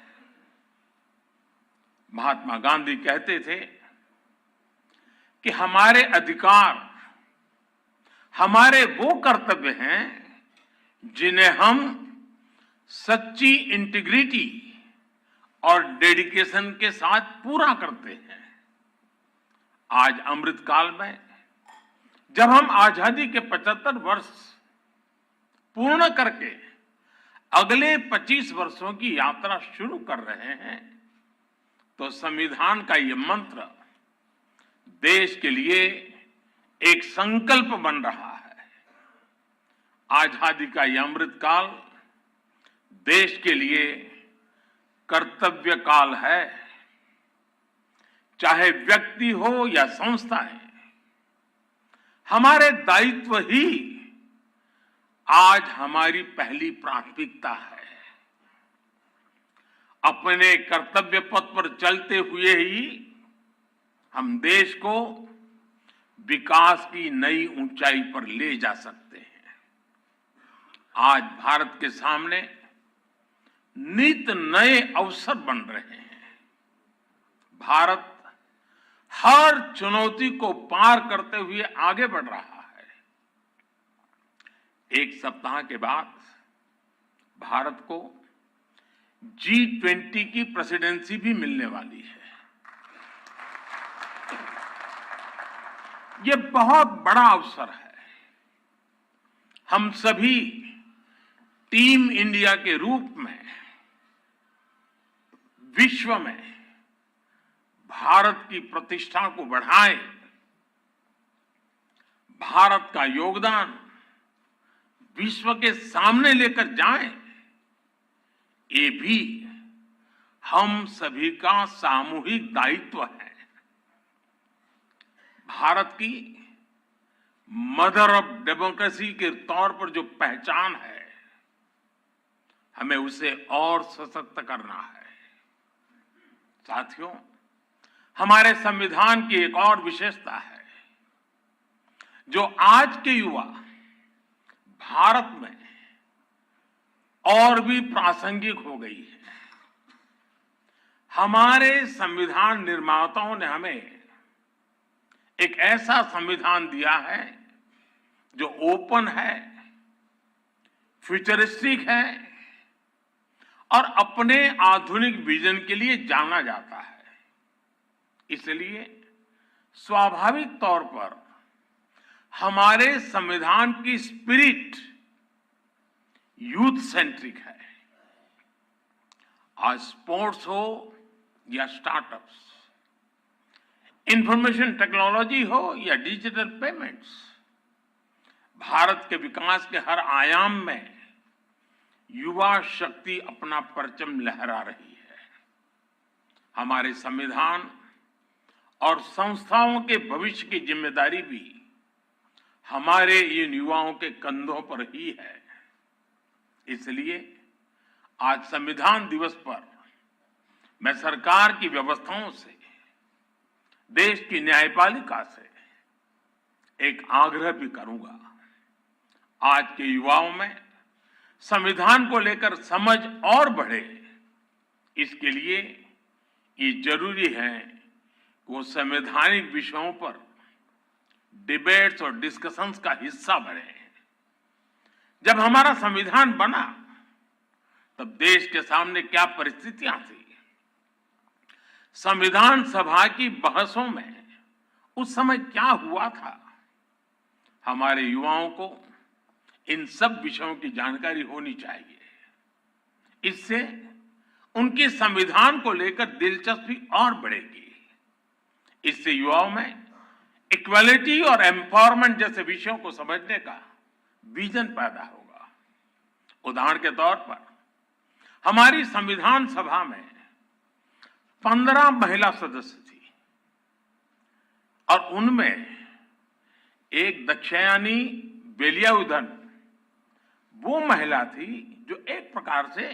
[SPEAKER 8] महात्मा गांधी कहते थे कि हमारे अधिकार हमारे वो कर्तव्य हैं जिन्हें हम सच्ची इंटीग्रिटी और डेडिकेशन के साथ पूरा करते हैं। आज अमृतकाल में जब हम आजादी के 75 वर्ष पूर्ण करके अगले 25 वर्षों की यात्रा शुरू कर रहे हैं, तो संविधान का ये मंत्र देश के लिए एक संकल्प बन रहा है। आजादी का यह अमृतकाल देश के लिए कर्तव्य काल है। चाहे व्यक्ति हो या संस्थाएं, हमारे दायित्व ही आज हमारी पहली प्राथमिकता है। अपने कर्तव्य पथ पर चलते हुए ही हम देश को विकास की नई ऊंचाई पर ले जा सकते हैं। आज भारत के सामने नित नए अवसर बन रहे हैं। भारत हर चुनौती को पार करते हुए आगे बढ़ रहा है। एक सप्ताह के बाद भारत को G20 की प्रेसिडेंसी भी मिलने वाली है। ये बहुत बड़ा अवसर है। हम सभी टीम इंडिया के रूप में विश्व में भारत की प्रतिष्ठा को बढ़ाएं। भारत का योगदान विश्व के सामने लेकर जाएं। ये भी हम सभी का सामूहिक दायित्व है। भारत की मदर ऑफ डेमोक्रेसी के तौर पर जो पहचान है, हमें उसे और सशक्त करना है। साथियों, हमारे संविधान की एक और विशेषता है जो आज के युवा भारत में और भी प्रासंगिक हो गई है। हमारे संविधान निर्माताओं ने हमें एक ऐसा संविधान दिया है जो ओपन है, फ्यूचरिस्टिक है और अपने आधुनिक विजन के लिए जाना जाता है। इसलिए स्वाभाविक तौर पर हमारे संविधान की स्पिरिट यूथ सेंट्रिक है। आज स्पोर्ट्स हो या स्टार्टअप्स, इंफॉर्मेशन टेक्नोलॉजी हो या डिजिटल पेमेंट्स, भारत के विकास के हर आयाम में युवा शक्ति अपना परचम लहरा रही है। हमारे संविधान और संस्थाओं के भविष्य की जिम्मेदारी भी हमारे इन युवाओं के कंधों पर ही है। इसलिए आज संविधान दिवस पर मैं सरकार की व्यवस्थाओं से, देश की न्यायपालिका से एक आग्रह भी करूंगा। आज के युवाओं में संविधान को लेकर समझ और बढ़े, इसके लिए ये जरूरी है कि वो संवैधानिक विषयों पर डिबेट्स और डिस्कशंस का हिस्सा बने। जब हमारा संविधान बना तब देश के सामने क्या परिस्थितियां थी, संविधान सभा की बहसों में उस समय क्या हुआ था, हमारे युवाओं को इन सब विषयों की जानकारी होनी चाहिए। इससे उनकी संविधान को लेकर दिलचस्पी और बढ़ेगी। इससे युवाओं में इक्वालिटी और एम्पावरमेंट जैसे विषयों को समझने का विजन पैदा होगा। उदाहरण के तौर पर हमारी संविधान सभा में 15 महिला सदस्य थी और उनमें एक दक्षयानी बेलियाउधन वो महिला थी जो एक प्रकार से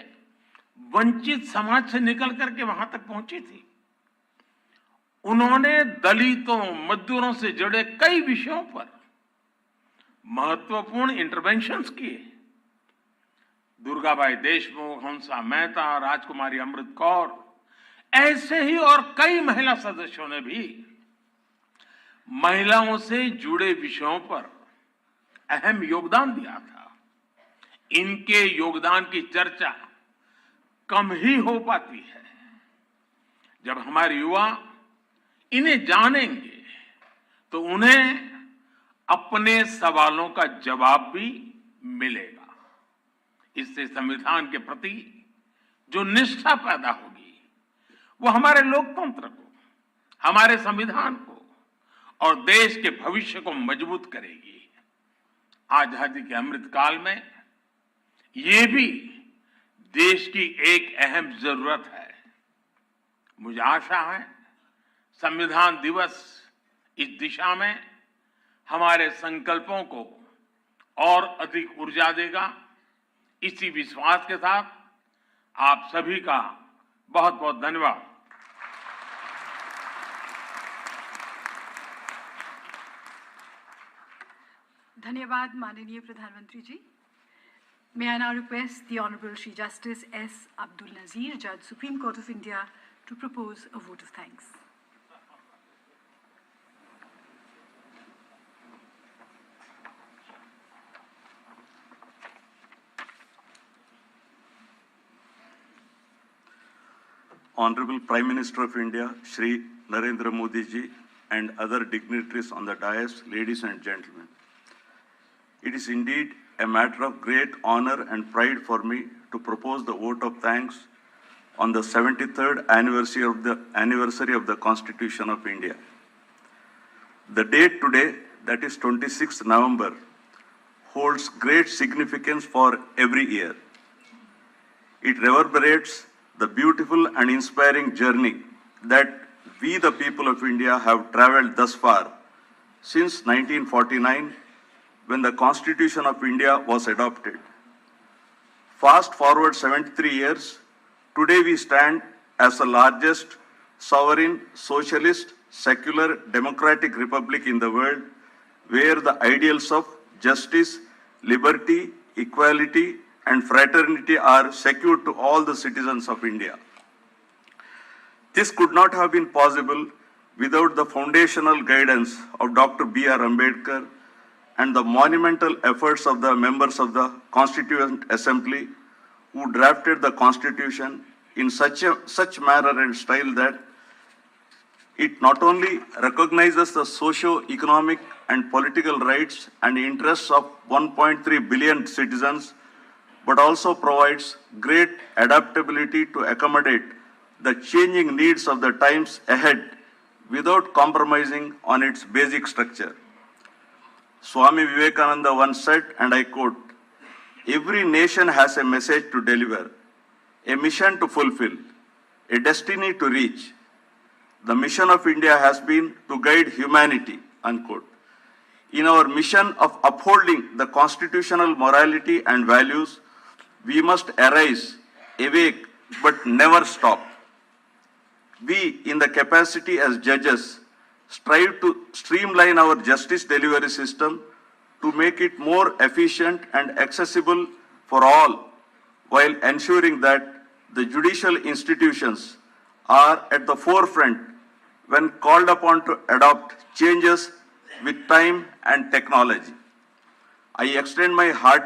[SPEAKER 8] वंचित समाज से निकल करके वहां तक पहुंची थी। उन्होंने दलितों, मजदूरों से जुड़े कई विषयों पर महत्वपूर्ण इंटरवेंशंस किए। दुर्गाबाई देशमुख, हंसा मेहता, राजकुमारी अमृत कौर, ऐसे ही और कई महिला सदस्यों ने भी महिलाओं से जुड़े विषयों पर अहम योगदान दिया था। इनके योगदान की चर्चा कम ही हो पाती है। जब हमारे युवा इन्हें जानेंगे तो उन्हें अपने सवालों का जवाब भी मिलेगा। इससे संविधान के प्रति जो निष्ठा पैदा होगी वो हमारे लोकतंत्र को, हमारे संविधान को और देश के भविष्य को मजबूत करेगी। आजादी के अमृत काल में ये भी देश की एक अहम जरूरत है। मुझे आशा है संविधान दिवस इस दिशा में हमारे संकल्पों को और अधिक ऊर्जा देगा। इसी विश्वास के साथ आप सभी का बहुत बहुत धन्यवाद।
[SPEAKER 2] धन्यवाद माननीय प्रधानमंत्री जी। May I now request the Honorable Shri Justice S. Abdul Nazir, Judge, Supreme Court of India, to propose a vote of thanks.
[SPEAKER 9] Honorable Prime Minister of India, Shri Narendra Modi ji, and other dignitaries on the dais, ladies and gentlemen. It is indeed a matter of great honor and pride for me to propose the vote of thanks on the 73rd anniversary of the Constitution of India. The date today, that is 26th November, holds great significance for every year. It reverberates the beautiful and inspiring journey that we, the people of India, have traveled thus far since 1949, when the Constitution of India was adopted. Fast forward 73 years, today we stand as the largest sovereign, socialist, secular, democratic republic in the world, where the ideals of justice, liberty, equality, and fraternity are secured to all the citizens of India. This could not have been possible without the foundational guidance of Dr. B.R. Ambedkar and the monumental efforts of the members of the Constituent Assembly who drafted the Constitution in such manner and style that it not only recognizes the socio-economic and political rights and interests of 1.3 billion citizens, but also provides great adaptability to accommodate the changing needs of the times ahead without compromising on its basic structure. Swami Vivekananda once said, and I quote, "Every nation has a message to deliver, a mission to fulfill, a destiny to reach. The mission of India has been to guide humanity," unquote. In our mission of upholding the constitutional morality and values, we must arise awake but never stop. We, in the capacity as judges, strive to streamline our justice delivery system to make it more efficient and accessible for all, while ensuring that the judicial institutions are at the forefront when called upon to adopt changes with time and technology. I extend my hearty